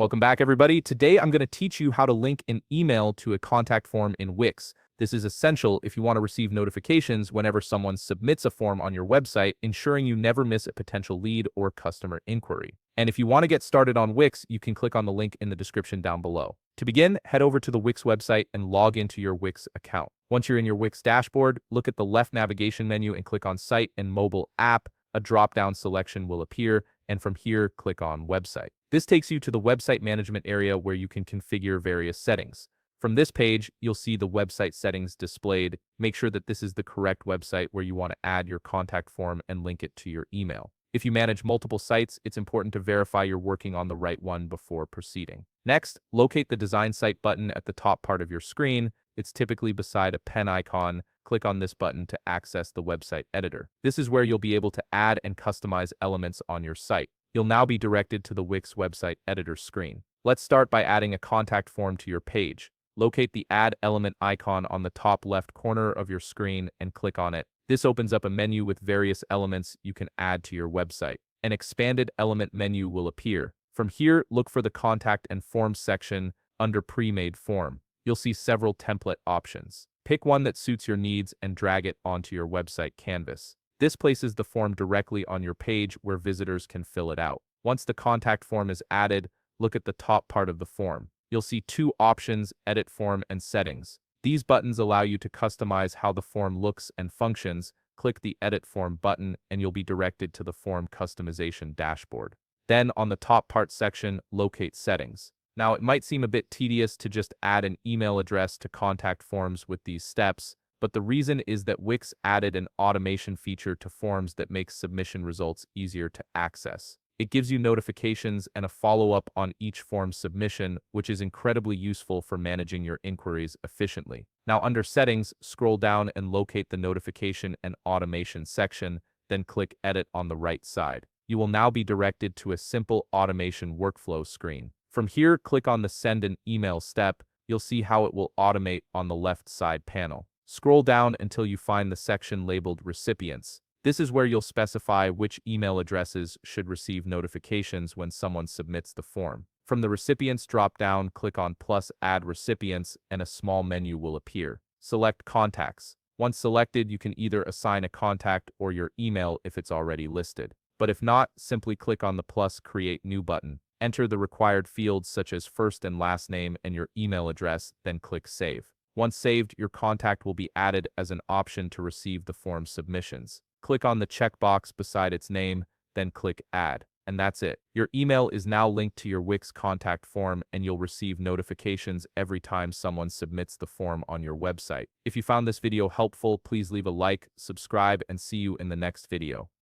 Welcome back, everybody. Today, I'm going to teach you how to link an email to a contact form in Wix. This is essential if you want to receive notifications whenever someone submits a form on your website, ensuring you never miss a potential lead or customer inquiry. And if you want to get started on Wix, you can click on the link in the description down below. To begin, head over to the Wix website and log into your Wix account. Once you're in your Wix dashboard, look at the left navigation menu and click on Site and Mobile App. A drop-down selection will appear, and from here, click on Website. This takes you to the website management area where you can configure various settings. From this page, you'll see the website settings displayed. Make sure that this is the correct website where you want to add your contact form and link it to your email. If you manage multiple sites, it's important to verify you're working on the right one before proceeding. Next, locate the Design Site button at the top part of your screen. It's typically beside a pen icon. Click on this button to access the website editor. This is where you'll be able to add and customize elements on your site. You'll now be directed to the Wix website editor screen. Let's start by adding a contact form to your page. Locate the Add Element icon on the top left corner of your screen and click on it. This opens up a menu with various elements you can add to your website. An expanded element menu will appear. From here, look for the Contact and Forms section under Pre-Made Form. You'll see several template options. Pick one that suits your needs and drag it onto your website canvas. This places the form directly on your page where visitors can fill it out. Once the contact form is added, look at the top part of the form. You'll see two options, Edit Form and Settings. These buttons allow you to customize how the form looks and functions. Click the Edit Form button and you'll be directed to the form customization dashboard. Then on the top part section, locate Settings. Now, it might seem a bit tedious to just add an email address to contact forms with these steps, but the reason is that Wix added an automation feature to forms that makes submission results easier to access. It gives you notifications and a follow-up on each form submission, which is incredibly useful for managing your inquiries efficiently. Now, under Settings, scroll down and locate the Notification and Automation section, then click Edit on the right side. You will now be directed to a simple automation workflow screen. From here, click on the Send an Email step. You'll see how it will automate on the left side panel. Scroll down until you find the section labeled Recipients. This is where you'll specify which email addresses should receive notifications when someone submits the form. From the Recipients drop-down, click on plus Add Recipients and a small menu will appear. Select Contacts. Once selected, you can either assign a contact or your email if it's already listed. But if not, simply click on the plus Create New button. Enter the required fields such as first and last name and your email address, then click Save. Once saved, your contact will be added as an option to receive the form submissions. Click on the checkbox beside its name, then click Add. And that's it. Your email is now linked to your Wix contact form and you'll receive notifications every time someone submits the form on your website. If you found this video helpful, please leave a like, subscribe, and see you in the next video.